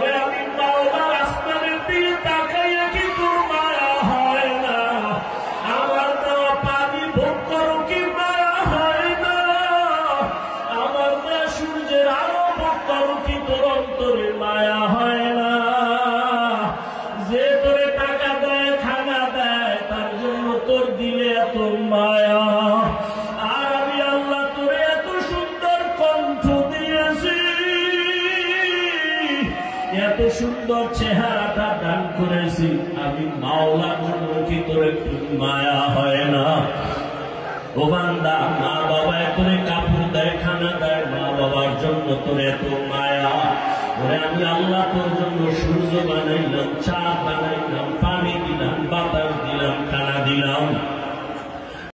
ওরে আমি মাওলা আসমানের দিকে তাকাইয়া কি তোর মায়া হয় না? আমার দেওয়া পানি ভোগ করো কি মায়া হয় না? আমার দেওয়া সূর্যের আলো ভোগ করো কি তোর অন্তরে মায়া হয় না? যে তোরে টাকা দেয় খানা দেয় তার জন্য তোর দিলে এত মায়া, আর আমি আল্লাহ তোরে এত সুন্দর কণ্ঠ দিয়েছি, এত সুন্দর চেহারাটা দান করেছি, আমি মাওলার জন্য কি তোর একটু মায়া হয় না? ও বান্দা, মা বাবা তোরে কাপড় দেয় খানা দেয়, মা বাবার জন্য তোর এত মায়া। ওরে আমি আল্লাহ তোর জন্য সূর্য বানাইলাম, চাঁদ